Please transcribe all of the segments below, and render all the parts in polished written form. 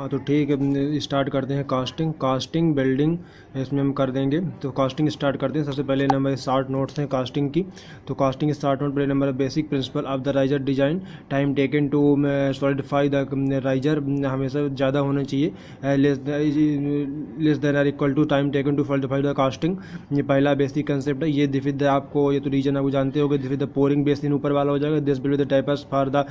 तो ठीक है, स्टार्ट करते हैं कास्टिंग बिल्डिंग इसमें हम कर देंगे। तो कास्टिंग स्टार्ट करते हैं। सबसे पहले नंबर शार्ट नोट्स हैं कास्टिंग की। तो कास्टिंग स्टार्ट नोट पहले number basic principle of the riser design, time taken to solidify the riser हमेशा ज़्यादा होना चाहिए, less than or equal to time taken to solidify the casting. ये पहला बेसिक कंसेप्ट है। ये दिस आपको ये तो रीजन आपको जानते होगे, दिस द पोरिंग बेसिन ऊपर वाला हो जाएगा, this will be the typers for the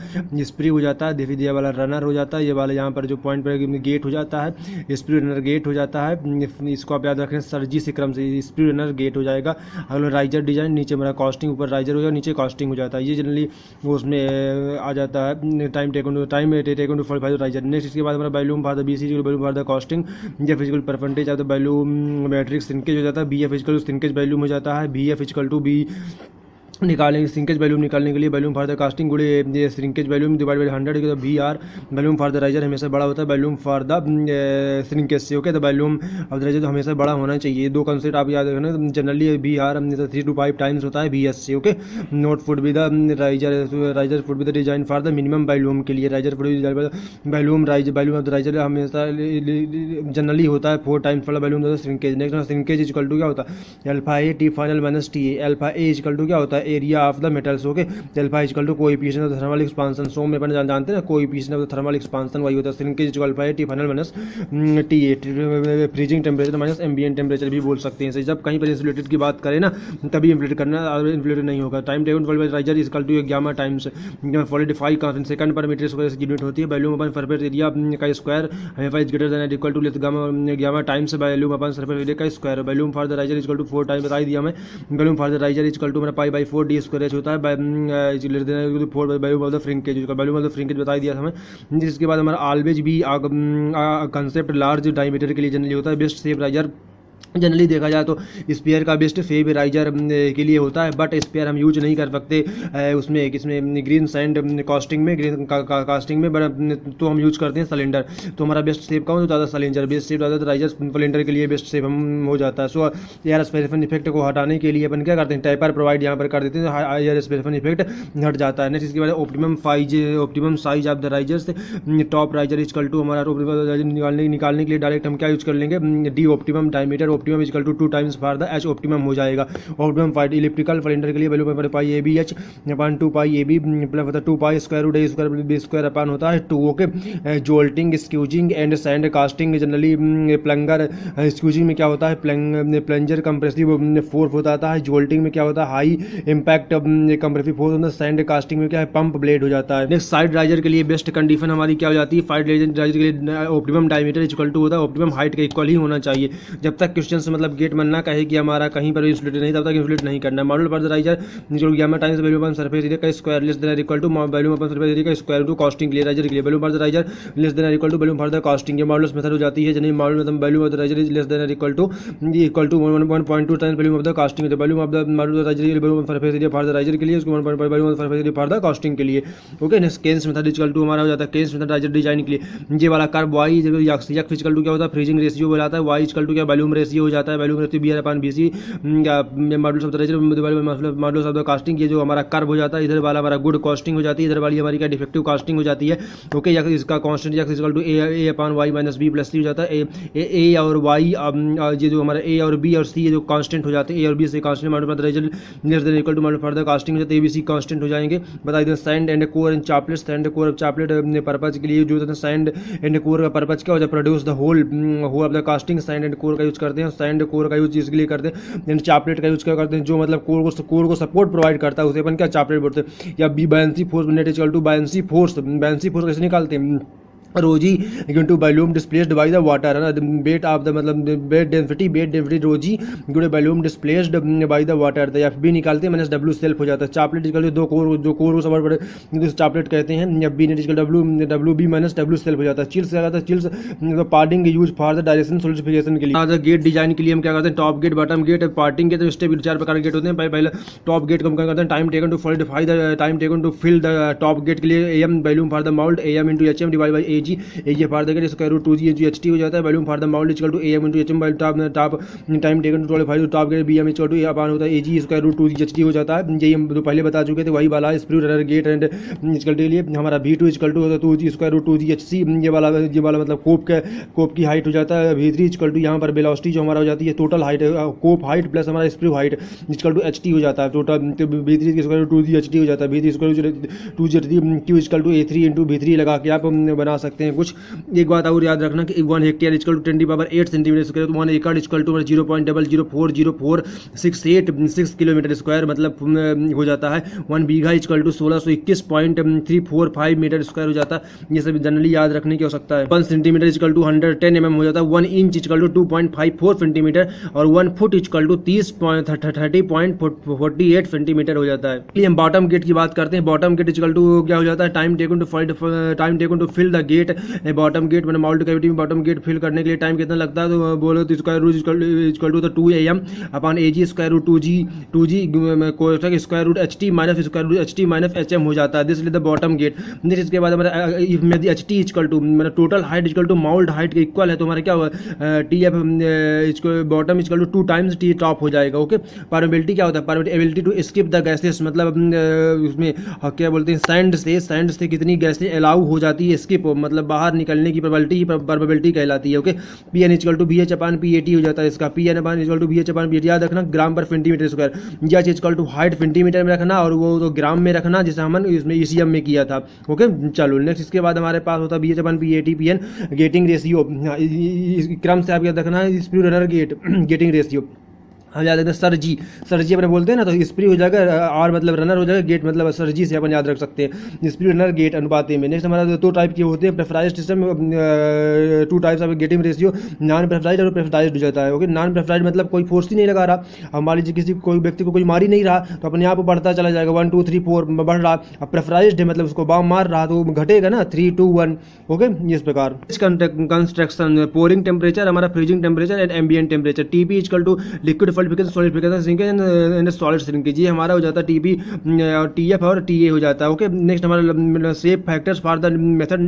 sprue हो जाता है, दिस ये वाला रनर हो जाता है, ये वाला यहाँ पर जो पॉइंट पर गेट हो जाता है, स्प्री रनर गेट हो जाता है। इसको आप याद रखें सरजी से क्रम से स्प्री रनर गेट हो जाएगा। अगला राइजर डिजाइन, नीचे मेरा कॉस्टिंग, ऊपर राइजर हो जाएगा, नीचे कॉस्टिंग हो जाता है। ये जनरली वो उसमें आ जाता है time taken to 45 riser. Next इसके बाद हमारा volume for the BC volume for the casting, ये physical percentage of the volume matrix sinkage हो जाता है। B F equal sinkage volume हो जाता है, B F equal to B निकालेंगे सिंकेज वैल्यूम निकालने के लिए वैल्यूम फॉर द कास्टिंग गुड़े ये श्रिंकेज वैल्यूम डिवाइड बाई 100 तो V R volume for the riser हमेशा बड़ा होता है वैल्यूम फॉर द श्रिंकेज से। ओके, तो वैल्यूम ऑफ द राइजर तो हमेशा बड़ा होना चाहिए। दो कंसेप्ट आप याद रखना, generally V R 3 to 5 times होता है वी एस से। Okay, note should be the riser should be the design for the minimum volume के लिए riser should volume of the riser हमेशा जनरली होता है 4 टाइम्स वाला volume shrinkage. Next shrinkage equal to क्या होता है alpha A T final minus T A. Alpha A equal to क्या होता है area of the metals. Okay, alpha equal to coefficient of the thermal expansion. So में अपन जानते हैं ना coefficient of the thermal expansion वही होता है shrinkage equal alpha T final minus T A. Freezing temperature minus ambient temperature भी बोल सकते हैं। जब कहीं पर इंसुलेटेड की बात करें ना तभी इंफ्लेट करना, और इंफ्लेटेड नहीं होगा। Time table by riser equal to gamma times 45 का second per metre square unit होती है। वैल्यूम अपन सरफेस एरिया का स्क्वायर हमेशा is greater than equal to less gamma times volume upon surface area का square. Volume for the riser equal to 4 time बता दिया मैं। Volume for the riser equal to मेरा pi by 4 D square होता है। 4 वैल्यूम of the फ्रिंकेज, volume of the फ्रिंकेज बता दिया था हमें। जिसके बाद हमारा ऑलवेज भी कंसेप्ट लार्ज डायमीटर के लिए जनरली होता है। बेस्ट शेप राइजर जनरली देखा जाए तो स्पेयर का बेस्ट फेब राइजर के लिए होता है, बट स्पेयर हम यूज नहीं कर सकते उसमें किसमें ग्रीन सैंड कास्टिंग में, ग्रीन कास्टिंग में, बट तो हम यूज करते हैं सिलेंडर। तो हमारा बेस्ट शेप का हो तो ज़्यादा सिलेंडर, बेस्ट शेप ज़्यादा राइजर सिलेंडर के लिए बेस्ट शेप हम हो जाता है। सो एयर स्पेसिफिक इफेक्ट को हटाने के लिए अपन क्या करते हैं टाइपर प्रोवाइड यहाँ पर कर देते हैं, एयर स्पेसिफिक इफेक्ट हट जाता है। नेक्स्ट इसके बाद optimum size of the risers, top riser equal to हमारा निकालने के लिए डायरेक्ट हम क्या यूज कर लेंगे D optimum diameter optimum equal to 2 times for the H optimum हो जाएगा। ऑप्टिमम फाइट इलिप्टिकल सिलेंडर के लिए वैल्यू पर pi A B H upon 2 pi A B plus 2 pi square root A square B square upon होता है 2। Okay, jolting squeezing and sand casting generally plunger squeezing में क्या होता है plunger compressive force होता है। जोल्टिंग में क्या होता है हाई इम्पैक्ट कंप्रेसिव फोर्स होता है। सैंड कास्टिंग में क्या है पंप ब्लेड हो जाता है। नेक्स्ट साइड राइजर के लिए बेस्ट कंडीशन हमारी क्या हो जाती है साइड राइजर के लिए ऑप्टिमम डायमीटर इक्वल टू होता है ऑप्टिमम हाइट के इक्वल ही होना चाहिए। जब तक क्वेश्चन से मतलब गेट मन ना कहे कि हमारा कहीं पर इंसुलेटेड नहीं, तब तक इंसुलेट नहीं करना। Model for the riser gamma times value of surface area का square less than equal to value of surface area का स्क्वायर टू कास्टिंग के लिए राइजर के लिए value for the riser less than equal to value for the casting. ये models method हो जाती है जनरली मॉडल मतलब value of the riser is less than equal to 1.2 times value of the casting. तो value of the model riser value of surface area for the riser के लिए उसको 1.5 value of surface area for the casting के लिए। Okay, next Caine's method equal to हमारा हो जाता है केन्स मेथड राइजर डिजाइन के लिए। ये वाला curve Y X equal to क्या होता है फ्रीजिंग रेशियो हो जाता है, वाई इक्वल टू क्या वैल्यूम रेशियो हो जाता है, volume ratio B R upon B C models of the riser models of the casting. ये जो हमारा कर्व हो जाता है इधर वाला हमारा गुड कास्टिंग हो जाती है, इधर वाली हमारी क्या डिफेक्टिव कास्टिंग हो जाती है। ओके, या इसका कांस्टेंट या equal to A upon Y minus B plus C हो जाता है। ए और वाई ये जो हमारा ए और बी और सी ये जो कांस्टेंट हो जाते हैं, ए और बी से constant model for the riser less than equal to model for the casting हो जाता है, ए बी सी कांस्टेंट हो जाएंगे। बता दें sand and core and chaplet, sand core chaplet purpose के लिए जो होता है सैंड एंड कोर का पर्पज क्या होता है produce the hole of the casting. Sand and core का यूज करते हैं, सैंड कोर का यूज इसके लिए करते हैं, चापलेट का यूज क्या करते हैं जो मतलब कोर को सपोर्ट प्रोवाइड करता है उसे अपन क्या चापलेट बोलते हैं। या B buoyancy force net equal to buoyancy force कैसे निकालते हैं rho g equal to volume displaced by the water है ना, वेट ऑफ द मतलब weight density rho g equal to volume displaced by the water. The FB निकालते हैं minus W self हो जाता है। चापलेट इक्वल टू जो कोर को सपोर्ट करे चापलेट कहते हैं। FB net equal W B minus W self हो जाता है। चिल्स जाता है, chills parting use for the direction solidification के लिए। गेट डिजाइन के लिए हम क्या करते हैं top gate bottom gate parting के तो स्टेप 4 प्रकार के गेट होते हैं। पहले टॉप गेट को हम क्या करते हैं time taken to solidify the time taken to fill the top gate के लिए M volume for the mould M into H M divide by G, ये for the gate square root 2G into HT हो जाता है। Volume for the mount equal to AM into HM top time taken to 25 top gate BM equal to ये upon होता है AG square root 2G HT हो जाता है। यही हम तो पहले बता चुके थे, वही वाला sprue runner gate and equal के लिए हमारा V2 equal to 2G square root 2G HC, ये वाला मतलब कोप की हाइट हो जाता है। V3 इक्वल टू यहाँ पर वेलोसिटी जो हमारा हो जाती है total height, cope height plus हमारा sprue height equal to HT हो जाता है। Total V3 square root 2G HT हो जाता है। V3 square root 2G HT Q equal to A3 into V3 लगा के आप बना सकते हैं। कुछ एक बात और याद रखना कि 1 hectare equal to 10⁸ centimetre square, 1 एकड़ इक्वल टू 0.004046 किलोमीटर स्क्वायर मतलब हो जाता है। 1 बीघा इक्वल टू 1621.345 मीटर स्क्वायर हो जाता है। ये सब जनरली याद रखने की आवश्यकता है। 1 सेंटीमीटर इक्वल टू 110 mm हो जाता है। 1 इंच इक्वल टू 2.54 सेंटीमीटर और 1 फुट इक्वल टू 30.48 सेंटीमीटर हो जाता है। हम बॉटम गेट की बात करते हैं। बॉटम गेट इक्वल टू क्या हो जाता है, time taken to fill the gate. Bottom gate मैंने माउल्ट कैविटी में बॉटम गेट फिल करने के लिए टाइम कितना लगता है, तो बोलो तो square root equal to 2 AM upon AG square root 2G square root HT minus square root HT minus HM हो जाता है। This is the bottom gate. Next इसके बाद हमारा यदि HT इक्वल टू मतलब total height equal to mould height के equal है तो हमारा क्या होगा, TF bottom equal to 2 times T top हो जाएगा। ओके, परमेबिलिटी क्या होता है, permeability to skip the gases मतलब उसमें क्या बोलते हैं सैंड से कितनी गैसें अलाउ हो जाती है स्किप मतलब बाहर निकलने की प्रोबेबिलिटी कहलाती है। Okay, PN equal to BH upon PAT हो जाता है इसका। PN upon equal to BH upon PAT याद रखना ग्राम पर centimetre square. H equal to height centimetre में रखना और वो तो ग्राम में रखना जैसे हमने इसमें ECM में किया था। ओके, चलो नेक्स्ट इसके बाद हमारे पास होता है BH upon PAT PN getting ratio. क्रम से आप याद रखना है स्प्रू रनर गेटिंग रेशियो। हम याद रखते हैं सरजी अपने बोलते हैं ना, तो स्प्रू हो जाएगा R मतलब रनर हो जाएगा, गेट मतलब सरजी से अपन याद रख सकते हैं। स्प्रू रनर गेट अनुपात में। नेक्स्ट हमारा 2 टाइप के होते हैं pressurised system, 2 types of gating ratio, non pressurised और प्रेफराइज्ड हो जाता है। ओके, नॉन प्रेफराइज्ड मतलब कोई फोर्स ही नहीं लगा रहा, अब मान लीजिए कोई व्यक्ति को कोई मार ही नहीं रहा तो अपने आप बढ़ता चला जाएगा 1 2 3 4 बढ़ रहा। अब प्रेफराइज्ड है मतलब उसको बाम मार रहा तो घटेगा ना 3 2 1। ओके, इस प्रकार कंस्ट्रक्शन पोरिंग टेम्परेचर हमारा freezing temperature and ambient temperature. TP equal to liquid solidification solidification and solid shrinkage, ये हमारा हो जाता है TP और TF और TA हो जाता है। ओके, नेक्स्ट हमारा shape factors for the method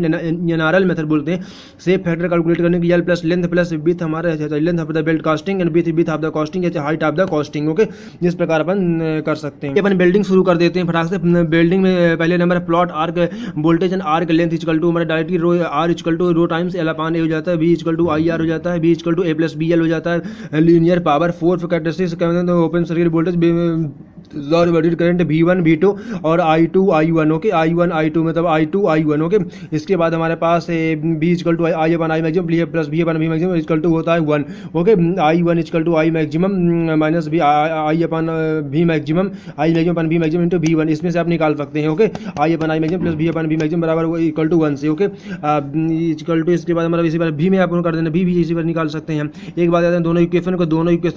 NRL method बोलते हैं। शेप फैक्टर कैलकुलेट करने की L plus length plus width हमारा length of the belt casting and width of the casting या height of the casting. Okay, इस प्रकार अपन कर सकते हैं। अपन बिल्डिंग शुरू कर देते हैं फटाक से। बिल्डिंग में पहले number plot arc voltage and arc length equal to हमारा directly rho R equal to rho times L upon A हो जाता है। V इक्वल टू IR हो जाता है। V equal to A plus BL हो जाता है। Linear power 4 characteristics open circuit voltage current V1 V2 और I2 I1। Okay, I1 I2 मतलब I2 I1। ओके, इसके बाद हमारे पास B equal to I upon I maximum plus V upon V maximum equal to होता है 1। Okay, I1 equal to I maximum minus I upon V maximum upon V maximum into V1, इसमें से आप निकाल सकते हैं। Okay, I upon I maximum plus V upon V maximum बराबर equal to 1 से। ओके, इक्वल टू इसके बाद हमारा इसी बार V में आप कर देना, V भी इसी पर निकाल सकते हैं हम। एक बात है दोनों इक्वेशन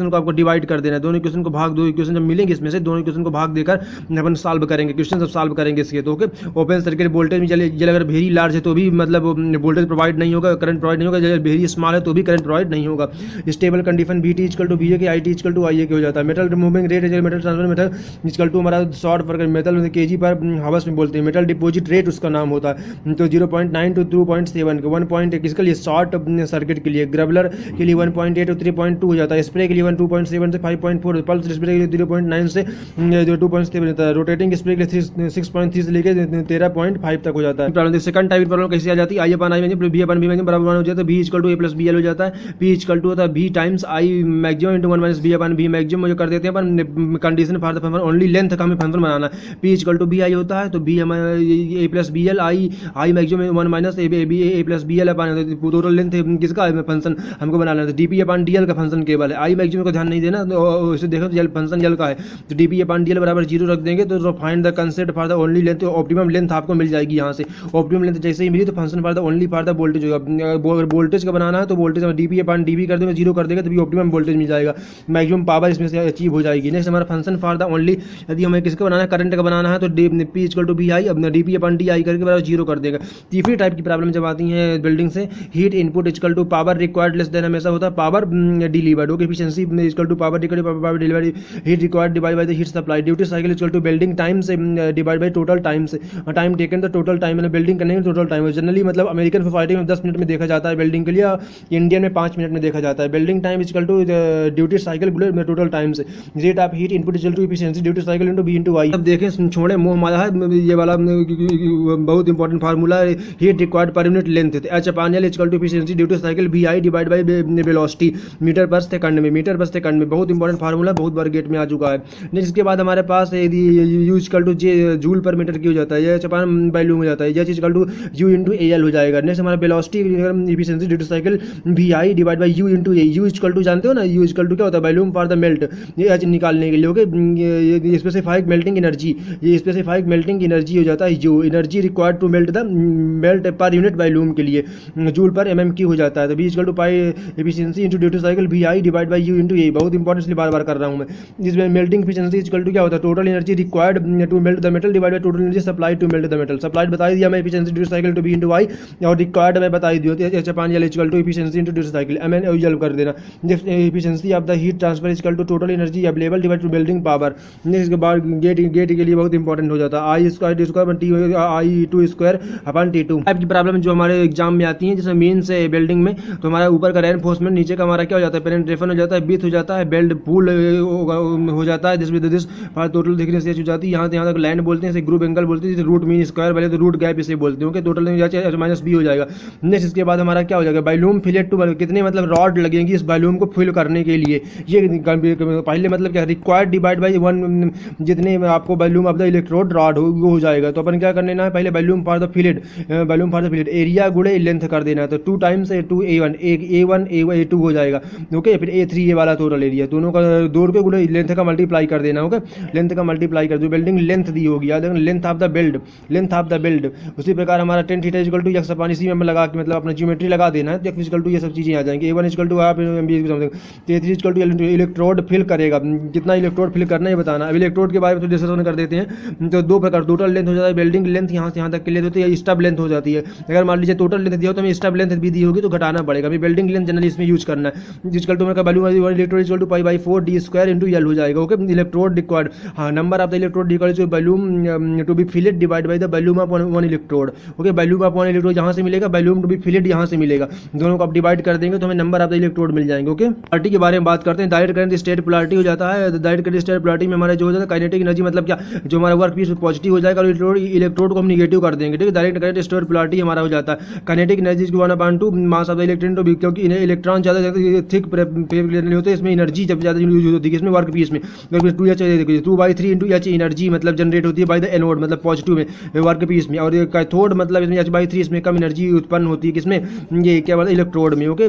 को आपको डिवाइड कर देना है, दोनों इक्वेशन को भाग, 2 इक्वेशन जब मिलेंगे इसमें से दोनों इक्वेशन को भाग देकर अपन सॉल्व करेंगे, क्वेश्चन सब सॉल्व करेंगे इसके। तो ओके, ओपन सर्किट वोल्टेज में जल अगर वेरी लार्ज है तो भी मतलब वोल्टेज प्रोवाइड नहीं होगा, करंट प्रोवाइड नहीं होगा। जब वेरी स्मॉल है तो भी करंट प्रोवाइड नहीं होगा। Stable condition VT equal to VA के IT इक्वल टू IA के हो जाता है। Metal removing rate metal transfer metal equal to हमारा शॉर्ट पर मेटल kg पर हावर्स में बोलते हैं। मेटल डिपोजिट रेट उसका नाम होता है। तो 0.9 टू 2.7 के 1 किसके लिए शॉर्ट सर्किट के लिए, ग्रबलर के लिए 1.8 टू 3.2 हो जाता है। स्प्रे के लिए 2.7 से 5.4, पल्स स्प्रे के लिए 0.9 से 2.7 रहता है। रोटेटिंग स्प्रे के लिए 6.3 से लेकर 13.5 तक हो जाता है। प्रॉब्लम सेकंड टाइप प्रॉब्लम कैसे आ जाती है, I upon I maximum V upon V maximum बराबर 1 हो जाता है। V equal to A plus BL हो जाता है। P इक्वल टू होता है V times I maximum into 1 minus V upon V maximum जो कर देते हैं अपन condition for the function only length का हमें फंक्शन बनाना है। P इक्वल टू BI होता है तो B हमारा A plus BL I maximum 1 minus A plus BL upon total length किसका फंक्शन हमको बनाना है। तो DP अपन DL का फंक्शन केवल है, I मैक्सिमम को ध्यान नहीं देना। तो इसे देखो तो फंक्शन L का है तो DP अपन DL बराबर 0 रख देंगे तो find the concept for the only length, optimum length आपको मिल जाएगी यहाँ से। ऑप्टिमम लेंथ जैसे ही मिली तो function for the only for the voltage होगा। अगर वोल्टेज का बनाना है तो वोल्टेज DP अपन DV कर देंगे 0 कर देंगे तभी ऑप्टिमम वोल्टेज मिल जाएगा, मैक्सिमम पावर इसमें से अचीव हो जाएगी। नेक्स्ट हमारा फंक्शन फॉर द ओनली, यदि हमें किसका बनाना है करंट का बनाना है तो P इक्वल टू BI अब DP अपन DI करके बराबर 0 कर देगा। तीसरी टाइप की प्रॉब्लम जब आती है बिल्डिंग से, heat input equal to power required less than हमेशा होता है power delivered. Okay, efficiency equal to power delivery heat required divide by the heat supply duty cycle equal to building time से divide by total time से time taken the total time मतलब building करने में total time generally मतलब American society में 10 minute में देखा जाता है बिल्डिंग के लिए, इंडियन में 5 मिनट में देखा जाता है। Welding time equal to duty cycle में टोटल टाइम से rate of heat input equal to efficiency duty cycle into B into I. अब देखें छोड़े मोह माया है ये वाला बहुत इंपॉर्टेंट फार्मूला है heat required per unit length H upon L equal to efficiency duty cycle भी I divide by velocity metre per second में बहुत इंपॉर्टेंट फार्मूला बहुत बार गेट में आ चुका है। इसके बाद हमारे पास U equal to J joule per metre की हो जाता है, एच अपान वैल्यूम हो जाता है, H equal to U into A L हो जाएगा। नेक्स्ट हमारा वेलोसिटी एफिशिएंसी ड्यूटी साइकिल भी I divide by U into A, U equal to जानते हो ना, यू इक्वल टू क्या होता है वैल्यूम फॉर द मेल्ट, ये एच निकालने के लिए ओके। स्पेसिफाइड मेल्टिंग एनर्जी, ये स्पेसिफाइड मेल्टिंग एनर्जी हो जाता है जो energy required to melt per unit volume के लिए जूल पर एमएम की हो जाता है। तो B equal to pi efficiency into duty cycle भी I divide by U into A, बहुत इंपॉर्टेंट इसलिए बार बार कर रहा हूं मैं। इसमें मेल्टिंग एफिशिएंसी इक्वल टू क्या होता है total energy required to melt the metal divide by total energy supplied to melt the metal. Supplied बता दिया मैं efficiency duty cycle to be into I और रिक्वायर्ड मैं बता दिया H upon L equal to efficiency into duty cycle M N यूजल कर देना। Efficiency of the heat transfer equal to total energy available divide to building power. इसके बाद gate के लिए बहुत इंपॉर्टेंट हो जाता है I square D square T I two square upon T two type की प्रॉब्लम जो हमारे एग्जाम में आती है जैसे मेन से बिल्डिंग में। तो हमारा ऊपर का रेनफोर्समेंट नीचे का हमारा क्या हो जाता है पेनिट्रेशन हो जाता है, बीथ हो जाता है, बेल्ट पूल हो जाता है जिसमें दिस टोटल थिकनेस एच हो जाती है। यहाँ से यहाँ तक लैंड बोलते हैं, ग्रुप एंगल बोलते हैं, रूट मीन स्क्वायर वाले तो रूट गैप इसे बोलते हैं। टोटल माइनस बी हो जाएगा। नेक्स्ट इसके बाद हमारा क्या हो जाएगा वॉल्यूम फिलेट टू कितने मतलब रॉड लगेंगी इस वॉल्यूम को फिल करने के लिए, ये पहले मतलब क्या रिक्वायर्ड डिवाइड बाई 1 जितने आपको volume of the electrode rod वो हो जाएगा। तो अपन क्या करना है पहले volume for the fillet area गुड़े लेंथ कर देना है। तो 2 टाइम्स A1 A1 A2 हो जाएगा ओके। फिर A3 ये वाला टोटल एरिया दोनों का दौड़ के गुड़े लेंथ का मल्टीप्लाई कर देना ओके। लेंथ का मल्टीप्लाई कर दो बिल्डिंग लेंथ दी होगी याद लेंथ ऑफ द बिल्ड उसी प्रकार हमारा 10 थीटा इक्वल टू एक्स अपान इसी में लगा के मतलब अपना ज्योमेट्री लगा देना है। तो एक्स इक्वल टू ये सब चीजें आ जाएंगी। A1 इक्वल टू आप A3 equal to electrode fill करेगा, कितना इलेक्ट्रोड फिल करना है बताना। अब इलेक्ट्रोड के बारे में तो डिस्कशन कर देते हैं। तो 2 प्रकार टोटल लेंथ हो जाता है बिल्डिंग लेंथ यहाँ से यहाँ तक के लिए होती है, स्टब लेंथ हो जाती है। अगर मान लीजिए टोटल लेंथ दिया हो तो हमें स्टब लेंथ भी दी होगी तो घटाना पड़ेगा। अभी बिल्डिंग लेंथ जनरली इसमें यूज करना है। इक्वल टू मेरा value electrode equal to pi by 4 D square into L हो जाएगा ओके। इलेक्ट्रोड रिक्वायर्ड हाँ number of the electrode equal to volume to be fillet divide by the volume of 1 electrode okay. Volume of 1 electrode यहाँ से मिलेगा, volume to be fillet यहाँ से मिलेगा, दोनों को आप डिवाइड कर देंगे तो हमें नंबर ऑफ द इलेक्ट्रोड मिल जाएंगे ओके। पोलैरिटी के बारे में बात करते हैं। डायरेक्ट करंट स्टेट पोलैरिटी हो जाता है। डायरेक्ट करंट स्टेट पोलैरिटी में हमारा जो हो जाता है काइनेटिक एनर्जी मतलब क्या जो हमारा वर्क पीस पॉजिटिव हो जाएगा और इलेक्ट्रोड को हम नेगेटिव कर देंगे ठीक है। डायरेक्ट करंट स्टेट पोलैरिटी हमारा हो जाता है kinetic energy 1/2 mass of the electron तो क्योंकि इलेक्ट्रॉन ज़्यादा थिक नहीं होते इसमें एनर्जी जब ज़्यादा यूज होती है इसमें वर्क पीस में 2/3 इंटू एच एनर्जी मतलब जनरेट होती है बाय द एनोड मतलब पॉजिटिव में वर्क पीस में, और कैथोड मतलब इसमें h/3 इसमें कम एनर्जी उत्पन्न होती है किसमें ये क्या बोलते हैं इलेक्ट्रोड में ओके।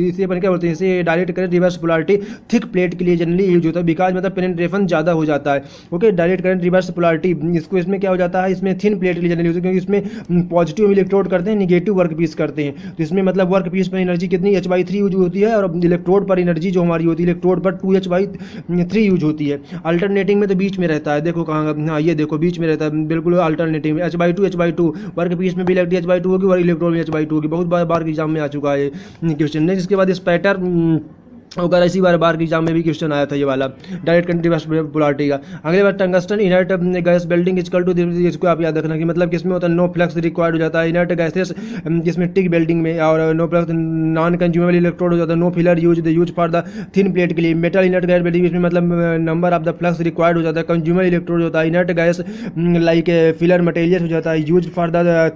इसे अपन क्या बोलते हैं इसे direct current reverse polarity thick plate के लिए जनरली यूज होता है बिकॉज मतलब पेनिट्रेशन ज़्यादा हो जाता है okay. Direct current reverse polarity इसको इसमें क्या हो जाता है इसमें थिन प्लेट के लिए जनरली यूज होता है क्योंकि इसमें पॉजिटिव इलेक्ट्रोड करते हैं निगेटिव वर्क पीस करते हैं। तो इसमें मतलब वर्क पीस पर एनर्जी कितनी h/3 यूज होती है और इलेक्ट्रोड पर एनर्जी जो हमारी होती है इलेक्ट्रोड पर 2h/3 यूज होती है। अल्टरनेटिंग में तो बीच में रहता है देखो कहाँ हाँ ये देखो बीच में रहता है बिल्कुल अल्टरनेटिव में h/2 वर्क पीस में भी इलेक्ट्रिक h/2 होगी और इलेक्ट्रोड में h/2 होगी। बहुत बार एग्जाम में आ चुका है क्वेश्चन नहीं। इसके बाद स्पैटर अगर इसी बार की एग्जाम में भी क्वेश्चन आया था ये वाला डायरेक्ट करंट रिवर्स पोलैरिटी का। अगले बार tungsten inert gas welding equal to इसको आप याद रखना कि मतलब किसमें होता है नो फ्लक्स रिक्वायर्ड हो जाता है इनर्ट गैसेस जिसमें टिक बिल्डिंग में, और no flux non consumable electrode हो जाता है no filler use for the thin plate के लिए। मेटल इनर्ट गैस बिल्डिंग इसमें मतलब number of the flux required हो जाता है कंज्यूमर इलेक्ट्रोड होता है inert gas like filler material हो जाता है use for the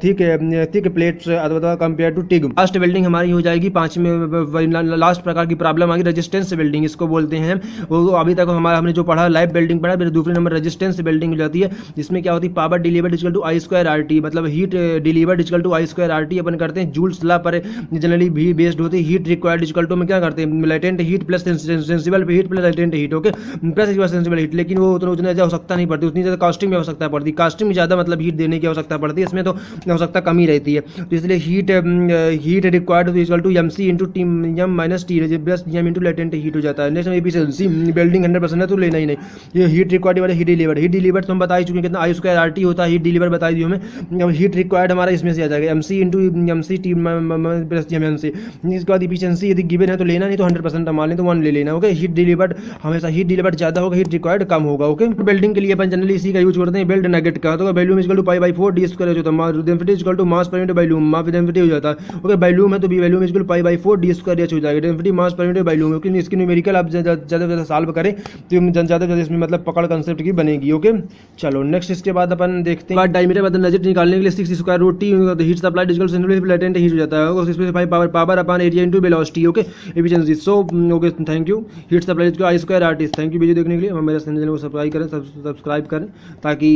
thick plates अथवा compare to TIG. Last welding हमारी हो जाएगी 5 में लास्ट प्रकार की प्रॉब्लम आ गई रेजिस्टेंस बिल्डिंग इसको बोलते हैं। वो अभी तक हमने जो पढ़ा लाइव बिल्डिंग पढ़ा, फिर दूसरे नंबर रेजिस्टेंस बिल्डिंग हो जाती है। इसमें क्या होती है power delivered equal to I²RT मतलब heat delivered equal to I²RT upon करते हैं जूल्स लॉ पर जनरली भी बेस्ड होती है। हीट रिक्वायर्ड इक्वल टू में क्या करते हैं latent heat plus sensible heat plus latent heat okay plus sensible heat, लेकिन वो उतना ज़्यादा आवश्यकता नहीं पड़ती, उतनी ज़्यादा कास्टिंग में आवश्यकता पड़ती है। कास्टिंग में ज़्यादा मतलब हीट देने की आवश्यकता पड़ती है, इसमें तो आवश्यकता कम ही रहती है। तो इसलिए heat required equal to MC into T M minus T plus into latent heat हो जाता है। नेक्स्ट एफिशिएंसी, बिल्डिंग 100% है तो लेना ही नहीं। ये हीट रिक्वायर्ड वाला हीट डिलीवर्ड तो हम बता ही चुके हैं कितना आई स्क्वायर आर टी होता है, हीट डिलीवर बता दी हमें। अब हीट रिक्वायर्ड हमारा इसमें से आ जाएगा M C into M C T plus M C. इसके बाद एफिशिएंसी यदि गिवन है तो लेना, नहीं तो 100% मान लें तो 1 ले लेना। ओके, हीट डिलीवर्ड हमेशा हीट डिलीवर्ड ज़्यादा होगा, हीट रिक्वायर्ड कम होगा। ओके, बिल्डिंग के लिए अपन जनरली इसी का यूज करते हैं, बिल्ड नगेट का। तो वैल्यूम इक्वल टू पाई/4 डी स्क्वायर होता है, density equal to mass per unit volume, mass density हो जाता है। ओके, वैल्यूम है तो वैल्यूम इक्वल पाई/4 डी स्क्वायर एच हो जाएगा, density mass per unit volume. Okay, इसकी न्यूमेरिकल आप ज़्यादा सॉल्व करें तो ज़्यादा इसमें मतलब पकड़ कंसेप्ट की बनेगी। ओके, चलो नेक्स्ट इसके बाद अपन देखते हैं डायमीटर मतलब नजर निकालने के लिए 6 square root T heat supply digital latent heat हो जाता है, specify power upon area into velocity. Okay, efficiency. So okay, thank you. Heat supply I square artist, thank you video देखने के लिए। हम मेरे चैनल को सब्सक्राइब करें ताकि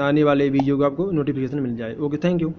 आने वाले वीडियो को आपको नोटिफिकेशन मिल जाए। Okay, thank you.